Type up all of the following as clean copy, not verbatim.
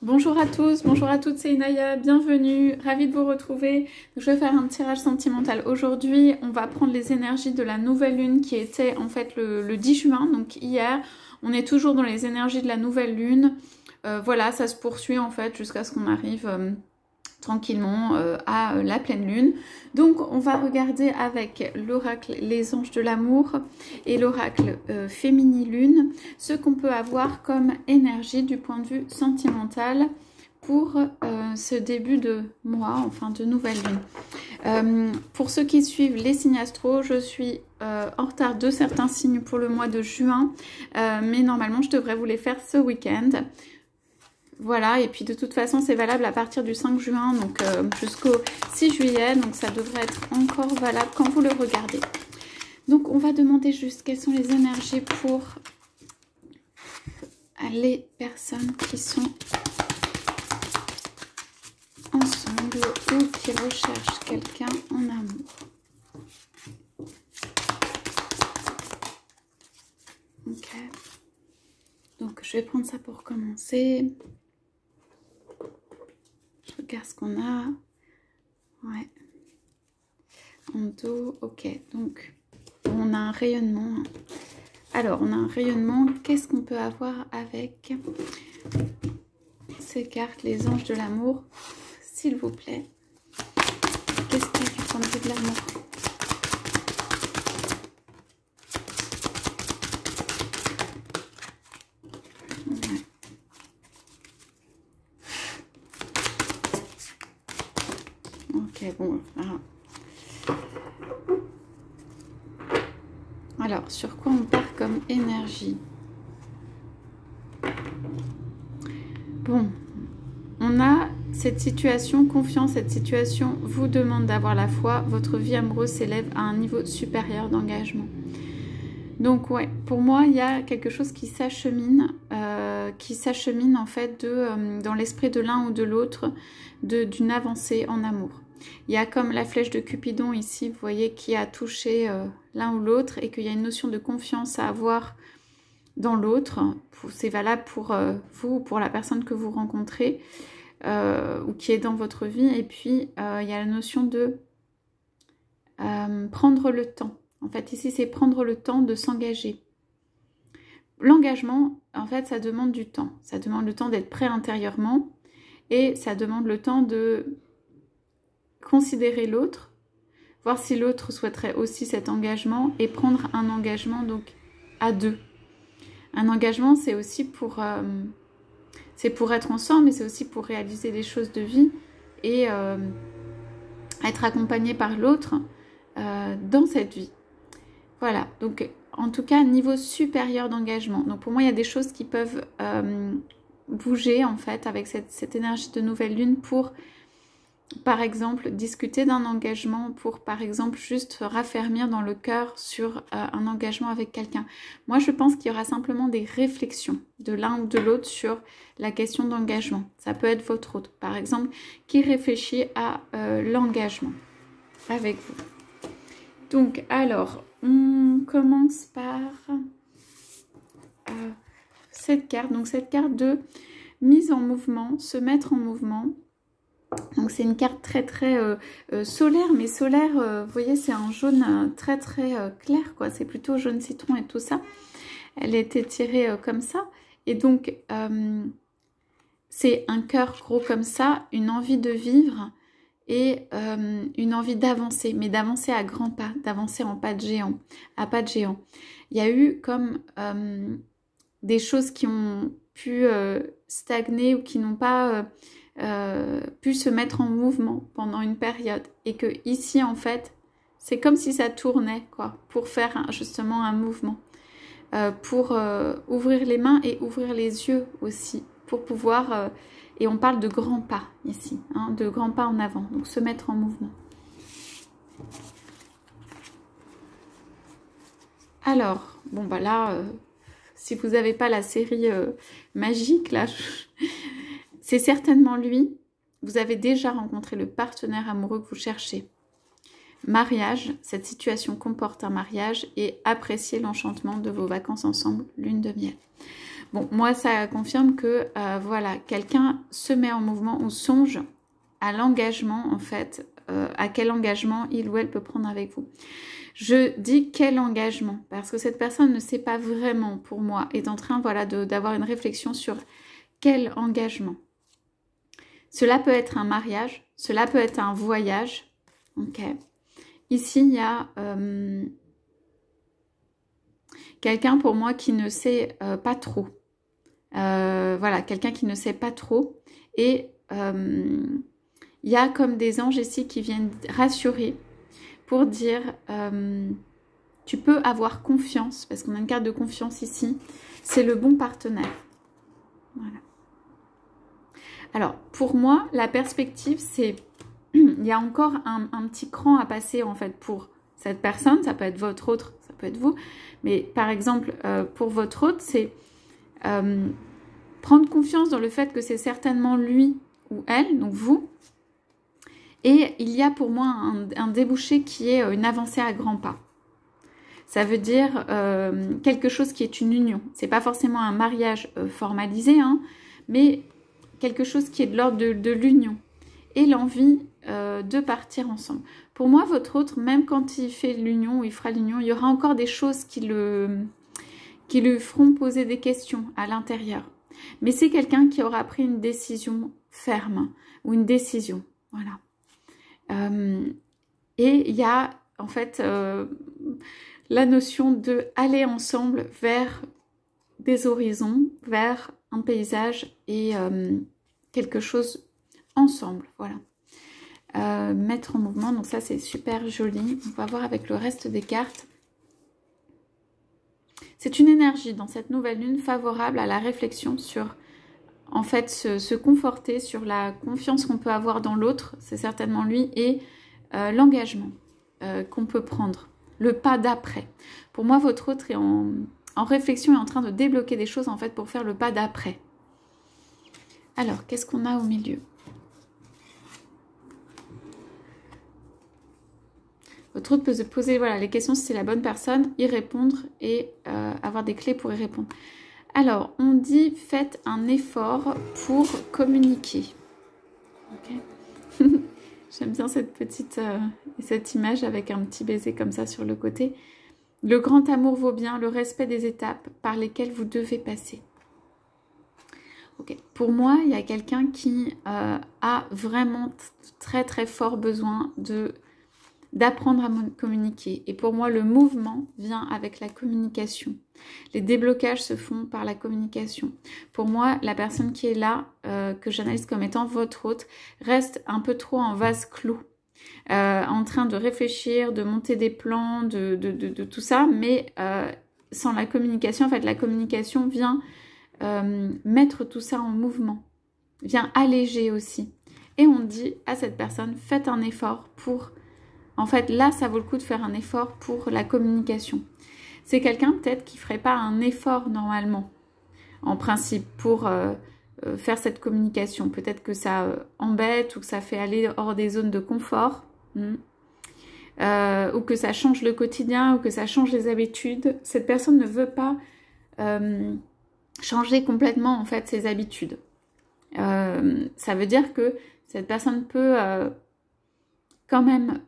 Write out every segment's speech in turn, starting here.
Bonjour à tous, bonjour à toutes, c'est Inaya, bienvenue, ravie de vous retrouver. Je vais faire un tirage sentimental aujourd'hui. On va prendre les énergies de la nouvelle lune qui était en fait le 10 juin, donc hier. On est toujours dans les énergies de la nouvelle lune. Voilà, ça se poursuit en fait jusqu'à ce qu'on arrive tranquillement à la pleine lune. Donc on va regarder avec l'oracle les anges de l'amour et l'oracle féminin lune ce qu'on peut avoir comme énergie du point de vue sentimental pour ce début de mois, enfin de nouvelle lune. Pour ceux qui suivent les signes astro, je suis en retard de certains signes pour le mois de juin, mais normalement je devrais vous les faire ce week-end. Voilà, et puis de toute façon, c'est valable à partir du 5 juin, donc jusqu'au 6 juillet, donc ça devrait être encore valable quand vous le regardez. Donc, on va demander juste quelles sont les énergies pour les personnes qui sont ensemble ou qui recherchent quelqu'un en amour. Ok. Donc, je vais prendre ça pour commencer. Je regarde ce qu'on a. Ouais. En dos, ok. Donc, on a un rayonnement. Alors, on a un rayonnement. Qu'est-ce qu'on peut avoir avec ces cartes, les anges de l'amour, s'il vous plaît? Qu'est-ce qu'il y a du point de vue de l'amour? Ok, bon, alors, sur quoi on part comme énergie? Bon, on a cette situation, confiance, cette situation vous demande d'avoir la foi, votre vie amoureuse s'élève à un niveau supérieur d'engagement. Donc ouais, pour moi, il y a quelque chose qui s'achemine en fait dans l'esprit de l'un ou de l'autre, d'une avancée en amour. Il y a comme la flèche de Cupidon ici, vous voyez, qui a touché l'un ou l'autre et qu'il y a une notion de confiance à avoir dans l'autre. C'est valable pour vous, pour la personne que vous rencontrez ou qui est dans votre vie. Et puis, il y a la notion de prendre le temps. En fait, ici, c'est prendre le temps de s'engager. L'engagement, en fait, ça demande du temps. Ça demande le temps d'être prêt intérieurement et ça demande le temps de considérer l'autre, voir si l'autre souhaiterait aussi cet engagement et prendre un engagement donc à deux. Un engagement, c'est aussi pour être ensemble, mais c'est aussi pour réaliser des choses de vie et être accompagné par l'autre dans cette vie. Voilà, donc en tout cas, niveau supérieur d'engagement. Donc pour moi, il y a des choses qui peuvent bouger en fait avec cette énergie de nouvelle lune pour, par exemple, discuter d'un engagement, pour, par exemple, juste raffermir dans le cœur sur un engagement avec quelqu'un. Moi, je pense qu'il y aura simplement des réflexions de l'un ou de l'autre sur la question d'engagement. Ça peut être votre autre, par exemple, qui réfléchit à l'engagement avec vous. Donc, alors, on commence par cette carte. Donc, cette carte de mise en mouvement, se mettre en mouvement. Donc c'est une carte très solaire, mais solaire, vous voyez, c'est un jaune très clair, quoi. C'est plutôt jaune citron et tout ça. Elle a été tirée comme ça. Et donc, c'est un cœur gros comme ça, une envie de vivre et une envie d'avancer, mais d'avancer à grands pas, d'avancer en pas de géant, à pas de géant. Il y a eu comme des choses qui ont pu stagner ou qui n'ont pas... pu se mettre en mouvement pendant une période et que ici en fait c'est comme si ça tournait quoi pour faire justement un mouvement pour ouvrir les mains et ouvrir les yeux aussi pour pouvoir et on parle de grands pas ici hein, de grands pas en avant, donc se mettre en mouvement. Alors bon bah là si vous n'avez pas la série magique là c'est certainement lui. Vous avez déjà rencontré le partenaire amoureux que vous cherchez. Mariage, cette situation comporte un mariage et appréciez l'enchantement de vos vacances ensemble, lune de miel. Bon, moi, ça confirme que, voilà, quelqu'un se met en mouvement ou songe à l'engagement, en fait, à quel engagement il ou elle peut prendre avec vous. Je dis quel engagement, parce que cette personne ne sait pas vraiment, pour moi, est en train, voilà, d'avoir une réflexion sur quel engagement. Cela peut être un mariage, cela peut être un voyage, ok. Ici, il y a quelqu'un pour moi qui ne sait pas trop. Voilà, quelqu'un qui ne sait pas trop. Et il y a comme des anges ici qui viennent rassurer pour dire tu peux avoir confiance, parce qu'on a une carte de confiance ici. C'est le bon partenaire. Voilà. Alors, pour moi, la perspective, c'est il y a encore un petit cran à passer en fait pour cette personne. Ça peut être votre autre, ça peut être vous. Mais par exemple, pour votre autre, c'est prendre confiance dans le fait que c'est certainement lui ou elle, donc vous. Et il y a pour moi un débouché qui est une avancée à grands pas. Ça veut dire quelque chose qui est une union. C'est pas forcément un mariage formalisé, hein, mais quelque chose qui est de l'ordre de l'union. Et l'envie de partir ensemble. Pour moi, votre autre, même quand il fait l'union ou il fera l'union, il y aura encore des choses qui lui feront poser des questions à l'intérieur. Mais c'est quelqu'un qui aura pris une décision ferme ou une décision. Voilà. Et il y a en fait la notion de aller ensemble vers des horizons, vers un paysage et quelque chose ensemble, voilà. Mettre en mouvement, donc ça c'est super joli. On va voir avec le reste des cartes. C'est une énergie dans cette nouvelle lune favorable à la réflexion sur, en fait, se conforter sur la confiance qu'on peut avoir dans l'autre, c'est certainement lui, et l'engagement qu'on peut prendre, le pas d'après. Pour moi, votre autre est en réflexion et en train de débloquer des choses en fait pour faire le pas d'après. Alors, qu'est-ce qu'on a au milieu ? Votre autre peut se poser voilà, les questions si c'est la bonne personne, y répondre et avoir des clés pour y répondre. Alors, on dit faites un effort pour communiquer. Okay. J'aime bien cette petite cette image avec un petit baiser comme ça sur le côté. Le grand amour vaut bien le respect des étapes par lesquelles vous devez passer. Okay. Pour moi, il y a quelqu'un qui a vraiment très très fort besoin d'apprendre à communiquer. Et pour moi, le mouvement vient avec la communication. Les déblocages se font par la communication. Pour moi, la personne qui est là, que j'analyse comme étant votre hôte, reste un peu trop en vase clos. En train de réfléchir, de monter des plans, de tout ça, mais sans la communication, en fait, la communication vient mettre tout ça en mouvement, vient alléger aussi. Et on dit à cette personne, faites un effort pour... En fait, là, ça vaut le coup de faire un effort pour la communication. C'est quelqu'un peut-être qui ne ferait pas un effort normalement, en principe, pour faire cette communication. Peut-être que ça embête ou que ça fait aller hors des zones de confort, ou que ça change le quotidien, ou que ça change les habitudes. Cette personne ne veut pas changer complètement, en fait, ses habitudes. Ça veut dire que cette personne peut... quand même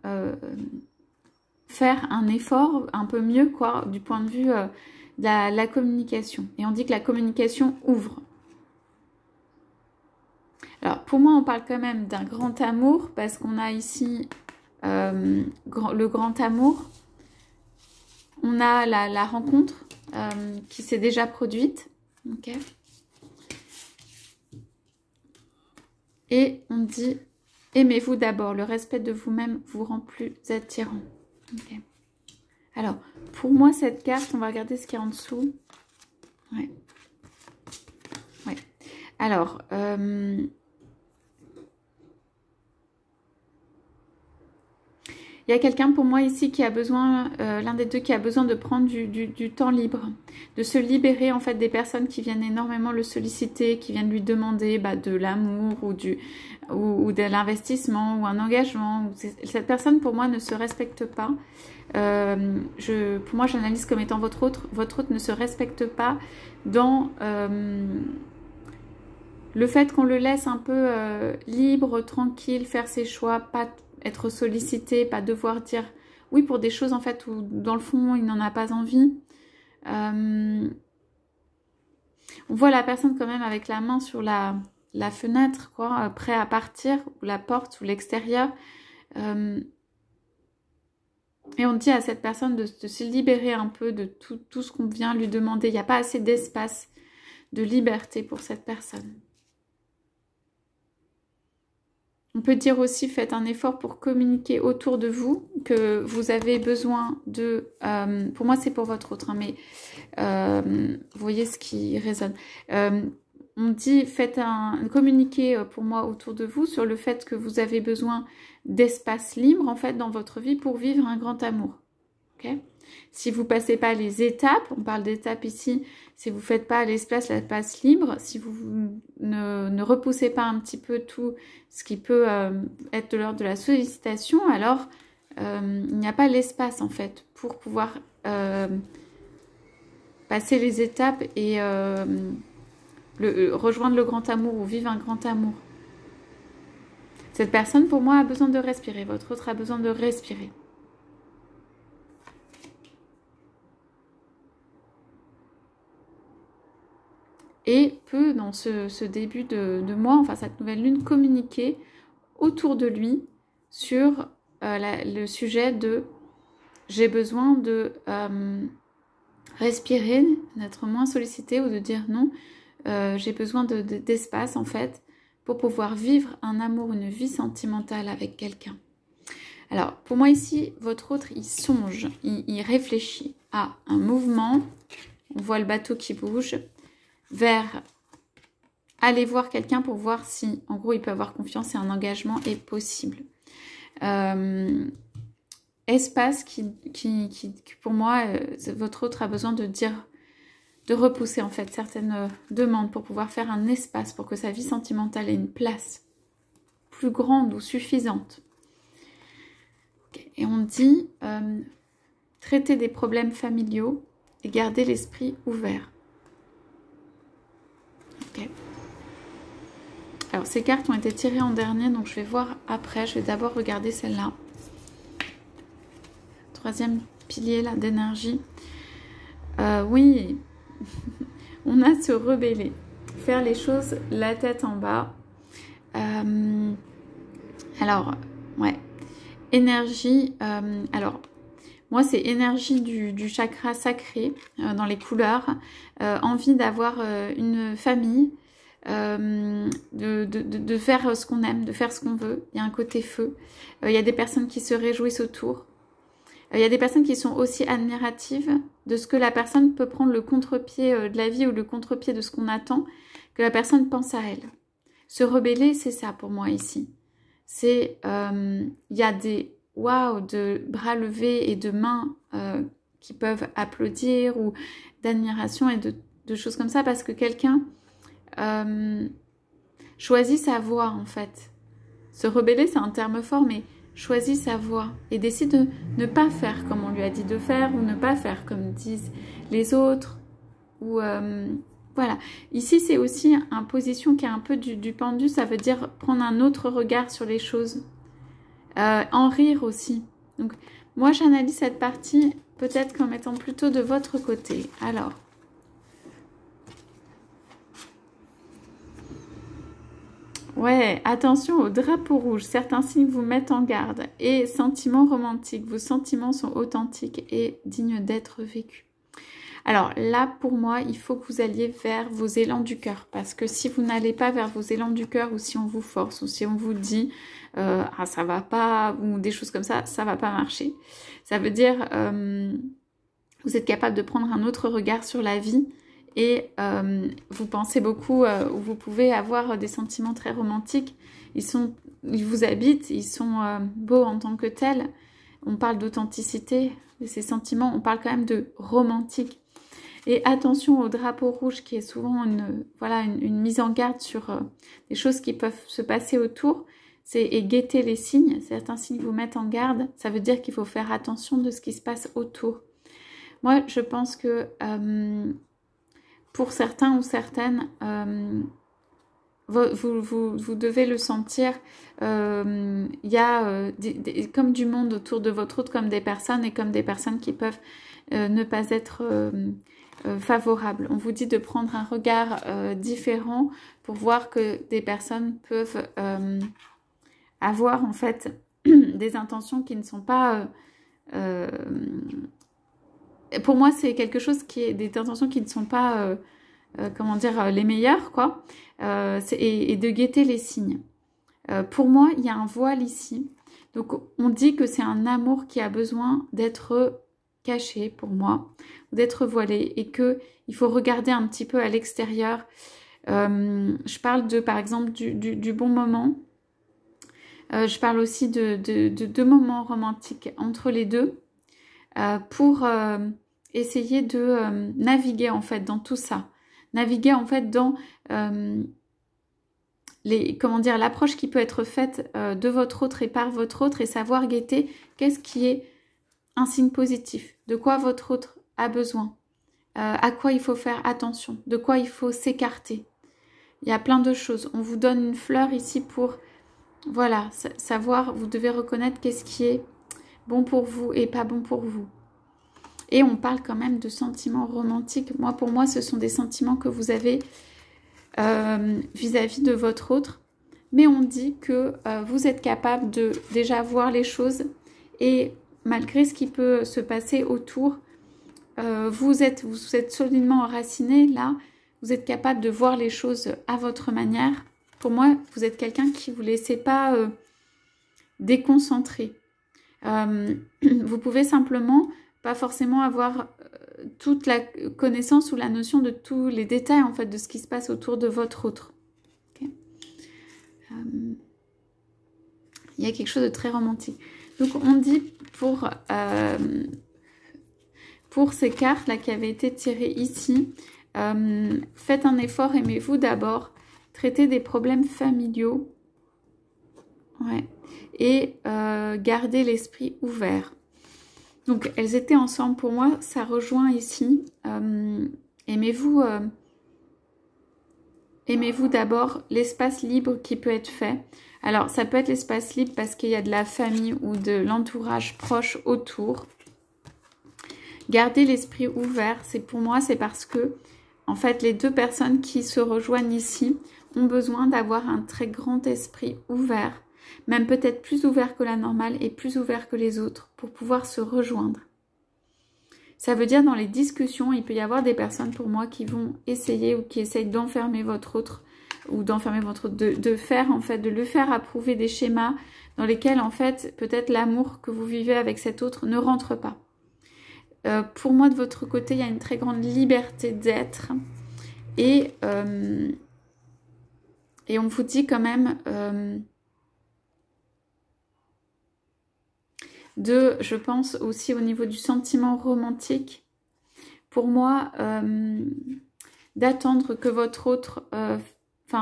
faire un effort un peu mieux quoi du point de vue de la communication. Et on dit que la communication ouvre. Alors pour moi on parle quand même d'un grand amour parce qu'on a ici le grand amour. On a la rencontre qui s'est déjà produite. Okay. Et on dit... Aimez-vous d'abord, le respect de vous-même vous rend plus attirant. Okay. Alors, pour moi, cette carte, on va regarder ce qu'il y a en dessous. Ouais. Ouais. Alors, Il y a quelqu'un pour moi ici qui a besoin, l'un des deux qui a besoin de prendre du temps libre, de se libérer en fait des personnes qui viennent énormément le solliciter, qui viennent lui demander de l'amour ou de l'investissement ou un engagement. Cette personne pour moi ne se respecte pas. Pour moi j'analyse comme étant votre autre ne se respecte pas dans le fait qu'on le laisse un peu libre, tranquille, faire ses choix, pas être sollicité, pas devoir dire oui pour des choses en fait où dans le fond il n'en a pas envie. On voit la personne quand même avec la main sur la fenêtre, quoi, prêt à partir, ou la porte, ou l'extérieur. Et on dit à cette personne de se libérer un peu de tout ce qu'on vient lui demander. Il n'y a pas assez d'espace, de liberté pour cette personne. On peut dire aussi, faites un effort pour communiquer autour de vous, que vous avez besoin de... pour moi, c'est pour votre autre, hein, mais vous voyez ce qui résonne. On dit, faites communiquer pour moi autour de vous sur le fait que vous avez besoin d'espace libre, en fait, dans votre vie pour vivre un grand amour. Okay, si vous ne passez pas les étapes, on parle d'étapes ici, si vous ne faites pas l'espace libre, si vous ne repoussez pas un petit peu tout ce qui peut être de l'ordre de la sollicitation, alors il n'y a pas l'espace en fait pour pouvoir passer les étapes et rejoindre le grand amour ou vivre un grand amour. Cette personne pour moi a besoin de respirer, votre autre a besoin de respirer. Et peut, dans ce début de mois, enfin cette nouvelle lune, communiquer autour de lui sur le sujet de j'ai besoin de respirer, d'être moins sollicité ou de dire non, j'ai besoin d'espace en fait pour pouvoir vivre un amour, une vie sentimentale avec quelqu'un. Alors pour moi ici, votre autre il songe, il réfléchit à un mouvement, on voit le bateau qui bouge, vers aller voir quelqu'un pour voir si, en gros, il peut avoir confiance et un engagement est possible. Espace qui pour moi, votre autre a besoin de dire, de repousser en fait certaines demandes pour pouvoir faire un espace pour que sa vie sentimentale ait une place plus grande ou suffisante. Okay. Et on dit traiter des problèmes familiaux et garder l'esprit ouvert. Okay. Alors ces cartes ont été tirées en dernier, donc je vais voir après. Je vais d'abord regarder celle-là. Troisième pilier là d'énergie. Oui, on a se rebeller, faire les choses la tête en bas. Alors, ouais, énergie. Alors, moi, c'est énergie du chakra sacré dans les couleurs. Envie d'avoir une famille, de faire ce qu'on aime, de faire ce qu'on veut. Il y a un côté feu. Il y a des personnes qui se réjouissent autour. Il y a des personnes qui sont aussi admiratives de ce que la personne peut prendre le contre-pied de la vie ou le contre-pied de ce qu'on attend, que la personne pense à elle. Se rebeller, c'est ça pour moi ici. C'est, il y a des waouh de bras levés et de mains qui peuvent applaudir ou d'admiration et de choses comme ça parce que quelqu'un choisit sa voie en fait. Se rebeller, c'est un terme fort, mais choisit sa voie et décide de ne pas faire comme on lui a dit de faire ou ne pas faire comme disent les autres. Ou voilà. Ici, c'est aussi une position qui est un peu du pendu, ça veut dire prendre un autre regard sur les choses. En rire aussi. Donc, moi, j'analyse cette partie peut-être comme étant plutôt de votre côté. Alors, ouais, attention au drapeau rouge. Certains signes vous mettent en garde. Et sentiments romantiques. Vos sentiments sont authentiques et dignes d'être vécus. Alors là, pour moi, il faut que vous alliez vers vos élans du cœur. Parce que si vous n'allez pas vers vos élans du cœur ou si on vous force ou si on vous dit ah, ça va pas ou des choses comme ça, ça va pas marcher. Ça veut dire vous êtes capable de prendre un autre regard sur la vie et vous pensez beaucoup, vous pouvez avoir des sentiments très romantiques. Ils vous habitent, ils sont beaux en tant que tels. on parle d'authenticité, de ces sentiments, on parle quand même de romantique. Et attention au drapeau rouge qui est souvent une mise en garde sur des choses qui peuvent se passer autour. Et guetter les signes. Certains signes vous mettent en garde. Ça veut dire qu'il faut faire attention de ce qui se passe autour. Moi, je pense que pour certains ou certaines, vous devez le sentir. Il y a comme du monde autour de votre autre, comme des personnes et comme des personnes qui peuvent ne pas être favorables. On vous dit de prendre un regard différent pour voir que des personnes peuvent avoir en fait des intentions qui ne sont pas... pour moi, c'est quelque chose qui est des intentions qui ne sont pas, comment dire, les meilleures, quoi. Et de guetter les signes. Pour moi, il y a un voile ici. Donc, on dit que c'est un amour qui a besoin d'être caché, pour moi, d'être voilé, et que il faut regarder un petit peu à l'extérieur. Je parle de, par exemple, du bon moment. Je parle aussi de moments romantiques entre les deux pour essayer de naviguer en fait dans tout ça. Naviguer en fait dans l'approche qui peut être faite de votre autre et par votre autre et savoir guetter qu'est-ce qui est un signe positif, de quoi votre autre a besoin, à quoi il faut faire attention, de quoi il faut s'écarter. Il y a plein de choses. On vous donne une fleur ici pour... Voilà, savoir, vous devez reconnaître qu'est-ce qui est bon pour vous et pas bon pour vous. Et on parle quand même de sentiments romantiques. Pour moi, ce sont des sentiments que vous avez vis-à-vis de votre autre. Mais on dit que vous êtes capable de déjà voir les choses et malgré ce qui peut se passer autour, vous êtes solidement enraciné là. Vous êtes capable de voir les choses à votre manière. Pour moi, vous êtes quelqu'un qui ne vous laissez pas déconcentrer. Vous pouvez simplement, pas forcément avoir toute la connaissance ou la notion de tous les détails en fait de ce qui se passe autour de votre autre. Okay. Il y a quelque chose de très romantique. Donc on dit pour ces cartes là qui avaient été tirées ici, faites un effort, aimez-vous d'abord. Traiter des problèmes familiaux. Ouais. Et garder l'esprit ouvert. Donc, elles étaient ensemble. Pour moi, ça rejoint ici. Aimez-vous d'abord l'espace libre qui peut être fait. Alors, ça peut être l'espace libre parce qu'il y a de la famille ou de l'entourage proche autour. Garder l'esprit ouvert, pour moi, c'est parce que, en fait, les deux personnes qui se rejoignent ici ont besoin d'avoir un très grand esprit ouvert, même peut-être plus ouvert que la normale et plus ouvert que les autres pour pouvoir se rejoindre. Ça veut dire dans les discussions, il peut y avoir des personnes pour moi qui vont essayer ou qui essayent d'enfermer votre autre ou d'enfermer votre autre, de faire en fait, de le faire approuver des schémas dans lesquels en fait peut-être l'amour que vous vivez avec cet autre ne rentre pas. Pour moi de votre côté, il y a une très grande liberté d'être et on vous dit quand même je pense aussi au niveau du sentiment romantique, pour moi, d'attendre que votre autre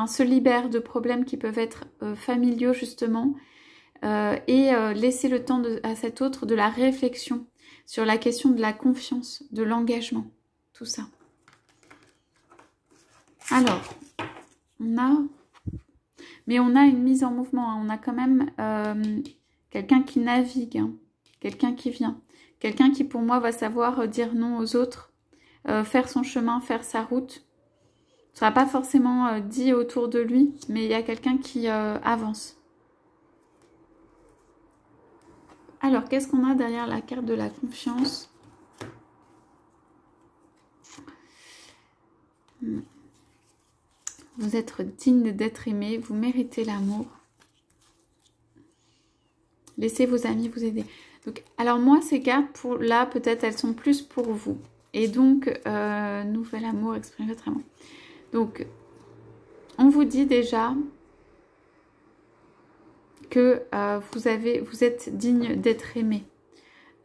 se libère de problèmes qui peuvent être familiaux justement et laisser le temps à cet autre de la réflexion sur la question de la confiance, de l'engagement, tout ça. Alors, on a une mise en mouvement, hein. On a quand même quelqu'un qui navigue, hein. Quelqu'un qui vient, quelqu'un qui pour moi va savoir dire non aux autres, faire son chemin, faire sa route. Ce ne sera pas forcément dit autour de lui, mais il y a quelqu'un qui avance. Alors, qu'est-ce qu'on a derrière la carte de la confiance? Vous êtes digne d'être aimé, vous méritez l'amour. Laissez vos amis vous aider. Donc, alors moi, ces cartes, là, peut-être, elles sont plus pour vous. Et donc, nouvel amour, exprimez votre amour. Donc, on vous dit déjà que vous êtes digne d'être aimé.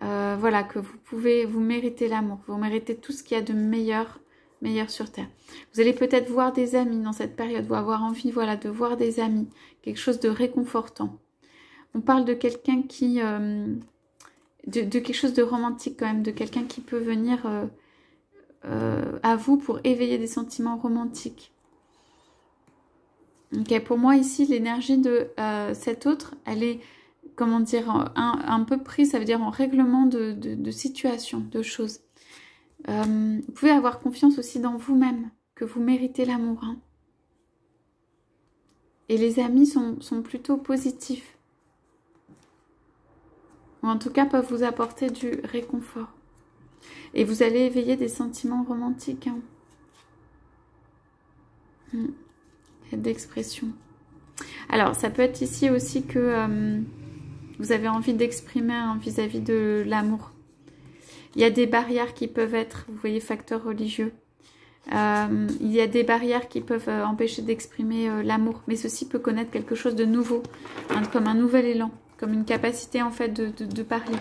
voilà, que vous méritez l'amour, vous méritez tout ce qu'il y a de meilleur sur Terre. Vous allez peut-être voir des amis dans cette période, vous avoir envie, voilà, de voir des amis, quelque chose de réconfortant. On parle de quelqu'un qui... de quelque chose de romantique quand même, de quelqu'un qui peut venir à vous pour éveiller des sentiments romantiques. Ok, pour moi ici, l'énergie de cet autre, elle est, comment dire, un peu prise, ça veut dire en règlement de situation, de choses. Vous pouvez avoir confiance aussi dans vous-même, que vous méritez l'amour. Hein. Et les amis sont plutôt positifs. Ou en tout cas peuvent vous apporter du réconfort. Et vous allez éveiller des sentiments romantiques. Hein. D'expression. Alors, ça peut être ici aussi que vous avez envie d'exprimer vis-à-vis de l'amour. Il y a des barrières qui peuvent être, vous voyez, facteurs religieux. Il y a des barrières qui peuvent empêcher d'exprimer l'amour. Mais ceci peut connaître quelque chose de nouveau, hein, comme un nouvel élan, comme une capacité en fait de parler.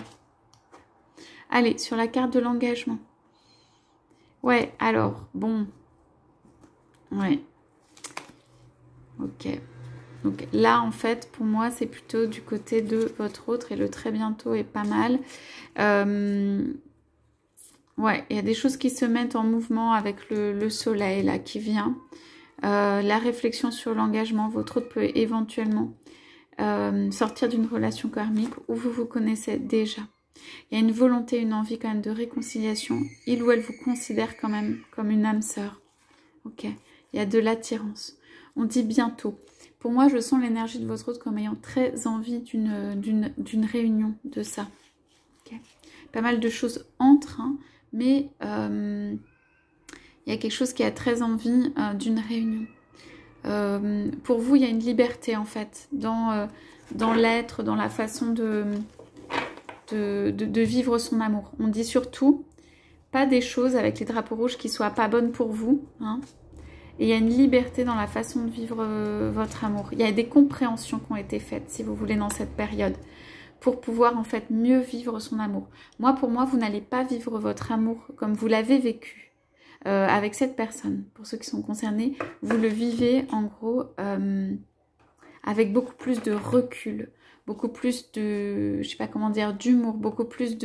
Allez, sur la carte de l'engagement. Ouais, alors, bon. Ouais. Ok. Donc là, en fait, pour moi, c'est plutôt du côté de votre autre et le très bientôt est pas mal. Ouais, il y a des choses qui se mettent en mouvement avec le soleil là qui vient. La réflexion sur l'engagement, votre autre peut éventuellement sortir d'une relation karmique où vous vous connaissez déjà. Il y a une volonté, une envie quand même de réconciliation. Il ou elle vous considère quand même comme une âme sœur. Ok, il y a de l'attirance. On dit bientôt. Pour moi, je sens l'énergie de votre autre comme ayant très envie d'une réunion de ça. Okay. Pas mal de choses entrent, hein, mais il y a quelque chose qui a très envie d'une réunion. Pour vous, il y a une liberté en fait dans l'être, dans la façon de vivre son amour. On dit surtout pas des choses avec les drapeaux rouges qui soient pas bonnes pour vous, hein. Et il y a une liberté dans la façon de vivre votre amour. Il y a des compréhensions qui ont été faites, si vous voulez, dans cette période, pour pouvoir en fait mieux vivre son amour. Pour moi, vous n'allez pas vivre votre amour comme vous l'avez vécu avec cette personne. Pour ceux qui sont concernés, vous le vivez en gros avec beaucoup plus de recul, beaucoup plus de, je sais pas comment dire, d'humour, beaucoup plus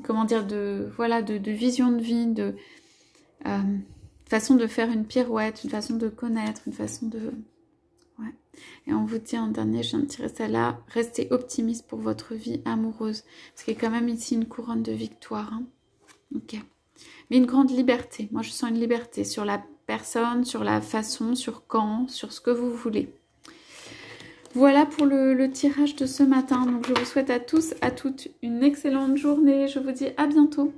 comment dire, voilà, de vision de vie, de façon de faire une pirouette, une façon de connaître, une façon de... Ouais. Et on vous dit en dernier, je viens de tirer ça là, restez optimiste pour votre vie amoureuse. Parce qu'il y a quand même ici une couronne de victoire. Hein. Ok. Mais une grande liberté. Moi, je sens une liberté sur la personne, sur la façon, sur quand, sur ce que vous voulez. Voilà pour le tirage de ce matin. Donc, je vous souhaite à tous, à toutes une excellente journée. Je vous dis à bientôt.